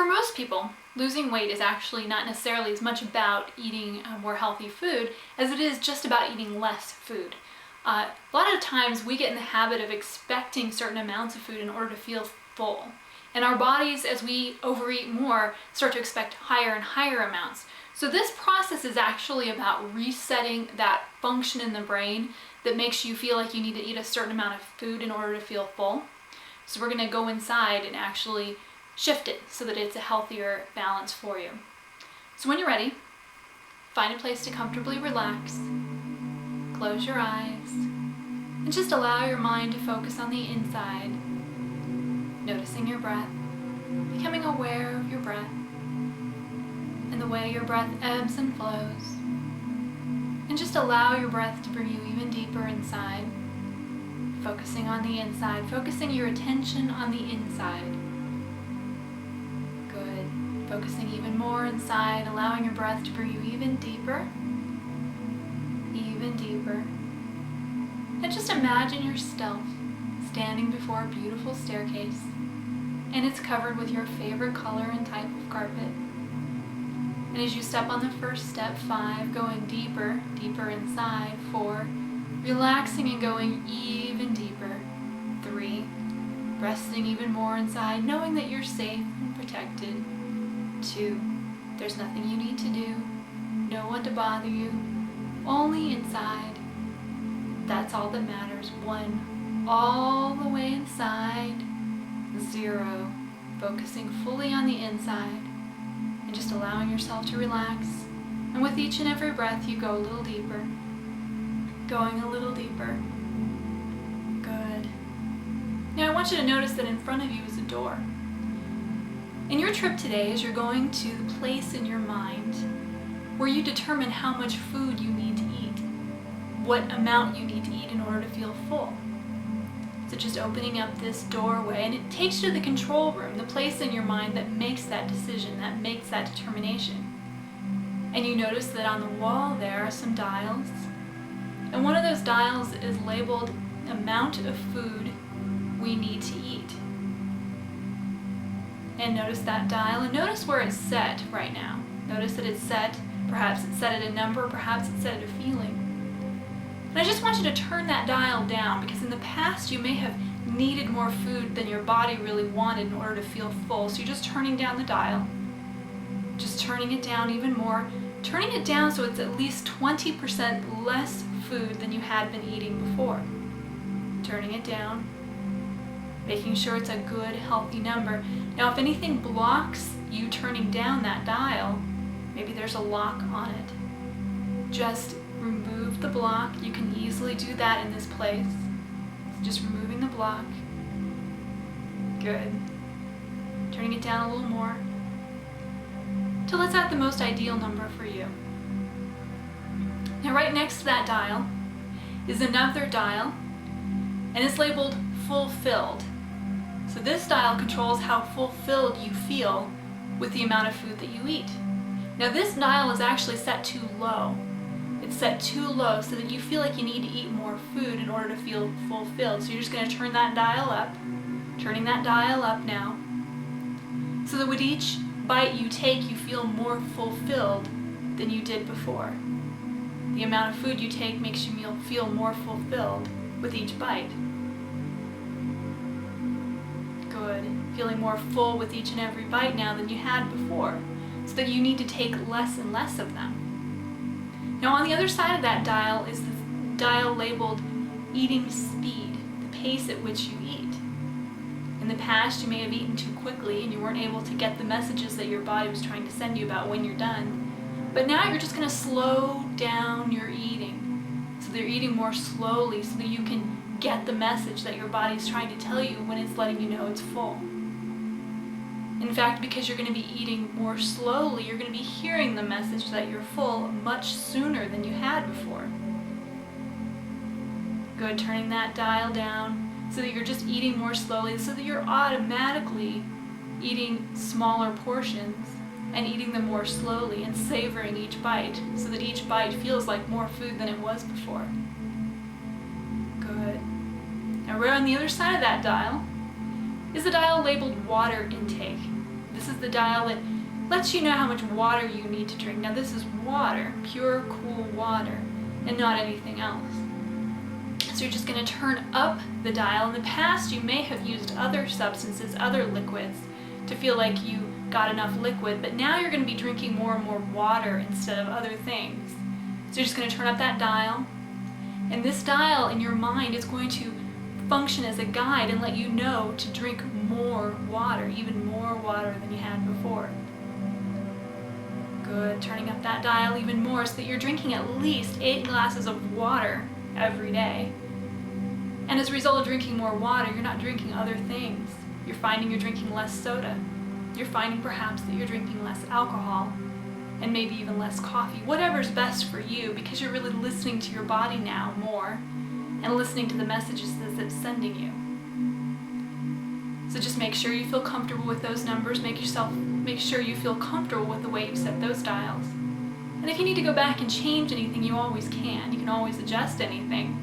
most people, losing weight is actually not necessarily as much about eating more healthy food as it is just about eating less food. A lot of times we get in the habit of expecting certain amounts of food in order to feel full. And our bodies, as we overeat more, start to expect higher and higher amounts. So this process is actually about resetting that function in the brain that makes you feel like you need to eat a certain amount of food in order to feel full. So we're going to go inside and actually shift it so that it's a healthier balance for you. So when you're ready, find a place to comfortably relax, close your eyes, and just allow your mind to focus on the inside, noticing your breath, becoming aware of your breath and the way your breath ebbs and flows. And just allow your breath to bring you even deeper inside, focusing on the inside, focusing your attention on the inside. Good. Focusing even more inside, allowing your breath to bring you even deeper, even deeper. And just imagine yourself standing before a beautiful staircase, and it's covered with your favorite color and type of carpet. And as you step on the first step, 5, going deeper, deeper inside, 4, relaxing and going even deeper, 3, resting even more inside, knowing that you're safe and protected, 2, there's nothing you need to do, no one to bother you, only inside, that's all that matters, 1, all the way inside, 0, focusing fully on the inside, and just allowing yourself to relax. And with each and every breath, you go a little deeper, going a little deeper. Good. Now I want you to notice that in front of you is a door. And your trip today is you're going to the place in your mind where you determine how much food you need to eat, what amount you need to eat in order to feel full. So just opening up this doorway, and it takes you to the control room, the place in your mind that makes that decision, that makes that determination. And you notice that on the wall there are some dials, and one of those dials is labeled amount of food we need to eat. And notice that dial, and notice where it's set right now. Notice that it's set, perhaps it's set at a number, perhaps it's set at a feeling. And I just want you to turn that dial down, because in the past you may have needed more food than your body really wanted in order to feel full. So you're just turning down the dial, just turning it down even more, turning it down so it's at least 20% less food than you had been eating before. Turning it down, making sure it's a good, healthy number. Now if anything blocks you turning down that dial, maybe there's a lock on it, just remove the block. You can easily do that in this place. So just removing the block. Good. Turning it down a little more till it's at the most ideal number for you. Now right next to that dial is another dial, and it's labeled fulfilled. So this dial controls how fulfilled you feel with the amount of food that you eat. Now this dial is actually set too low. It's set too low so that you feel like you need to eat more food in order to feel fulfilled. So you're just going to turn that dial up, turning that dial up now, so that with each bite you take, you feel more fulfilled than you did before. The amount of food you take makes you feel more fulfilled with each bite. Good. Feeling more full with each and every bite now than you had before, so that you need to take less and less of them. Now on the other side of that dial is the dial labeled eating speed, the pace at which you eat. In the past you may have eaten too quickly and you weren't able to get the messages that your body was trying to send you about when you're done. But now you're just going to slow down your eating, so that you're eating more slowly so that you can get the message that your body's trying to tell you when it's letting you know it's full. In fact, because you're going to be eating more slowly, you're going to be hearing the message that you're full much sooner than you had before. Good, turning that dial down so that you're just eating more slowly, so that you're automatically eating smaller portions and eating them more slowly and savoring each bite, so that each bite feels like more food than it was before. Good. Now right on the other side of that dial is a dial labeled water intake. This is the dial that lets you know how much water you need to drink. Now this is water, pure, cool water, and not anything else. So you're just going to turn up the dial. In the past, you may have used other substances, other liquids, to feel like you got enough liquid, but now you're going to be drinking more and more water instead of other things. So you're just going to turn up that dial, and this dial in your mind is going to function as a guide and let you know to drink more water, even more water than you had before. Good, turning up that dial even more so that you're drinking at least 8 glasses of water every day. And as a result of drinking more water, you're not drinking other things. You're finding you're drinking less soda. You're finding perhaps that you're drinking less alcohol, and maybe even less coffee, whatever's best for you, because you're really listening to your body now more and listening to the messages that it's sending you. So just make sure you feel comfortable with those numbers. Make sure you feel comfortable with the way you set those dials. And if you need to go back and change anything, you always can. You can always adjust anything.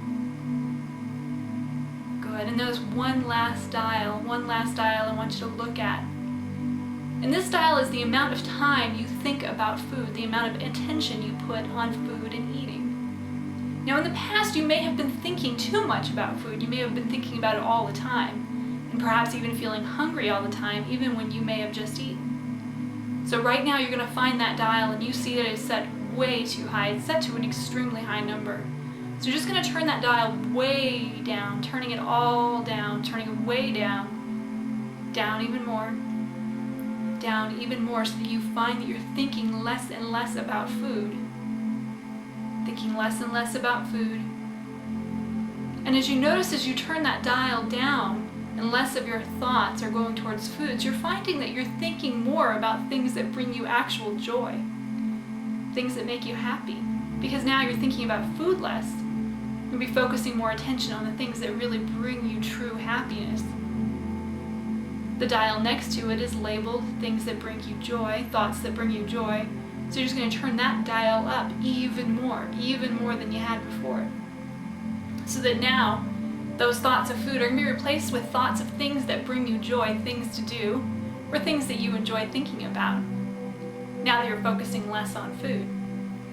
Good. And there's one last dial I want you to look at. And this dial is the amount of time you think about food, the amount of attention you put on food and eating. Now in the past, you may have been thinking too much about food. You may have been thinking about it all the time, and perhaps even feeling hungry all the time, even when you may have just eaten. So right now you're going to find that dial and you see that it's set way too high. It's set to an extremely high number. So you're just going to turn that dial way down, turning it all down, turning it way down, down even more, so that you find that you're thinking less and less about food. Thinking less and less about food. And as you notice, as you turn that dial down and less of your thoughts are going towards foods, you're finding that you're thinking more about things that bring you actual joy, things that make you happy. Because now you're thinking about food less. You'll be focusing more attention on the things that really bring you true happiness. The dial next to it is labeled things that bring you joy, thoughts that bring you joy. So you're just going to turn that dial up even more than you had before. So that now those thoughts of food are going to be replaced with thoughts of things that bring you joy, things to do, or things that you enjoy thinking about. Now that you're focusing less on food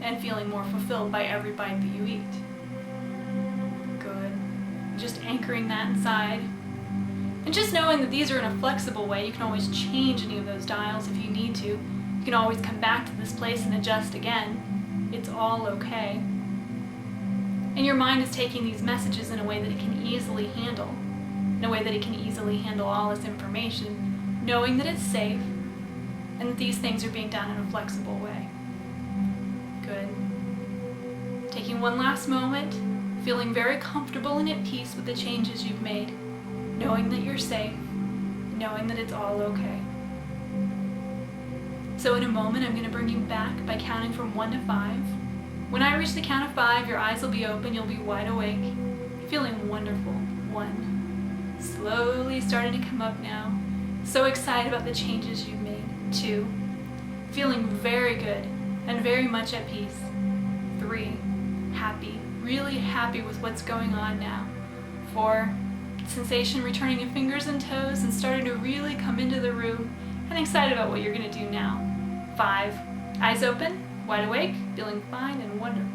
and feeling more fulfilled by every bite that you eat. Good. Just anchoring that inside. And just knowing that these are in a flexible way, you can always change any of those dials if you need to. You can always come back to this place and adjust again. It's all okay. And your mind is taking these messages in a way that it can easily handle, in a way that it can easily handle all this information, knowing that it's safe and that these things are being done in a flexible way. Good. Taking one last moment, feeling very comfortable and at peace with the changes you've made, knowing that you're safe, knowing that it's all okay. So in a moment, I'm going to bring you back by counting from 1 to 5. When I reach the count of 5, your eyes will be open, you'll be wide awake, feeling wonderful. 1. Slowly starting to come up now. So excited about the changes you've made. 2. Feeling very good and very much at peace. 3. Happy, really happy with what's going on now. 4. Sensation returning in fingers and toes and starting to really come into the room and excited about what you're going to do now. 5. Eyes open, wide awake, feeling fine and wonderful.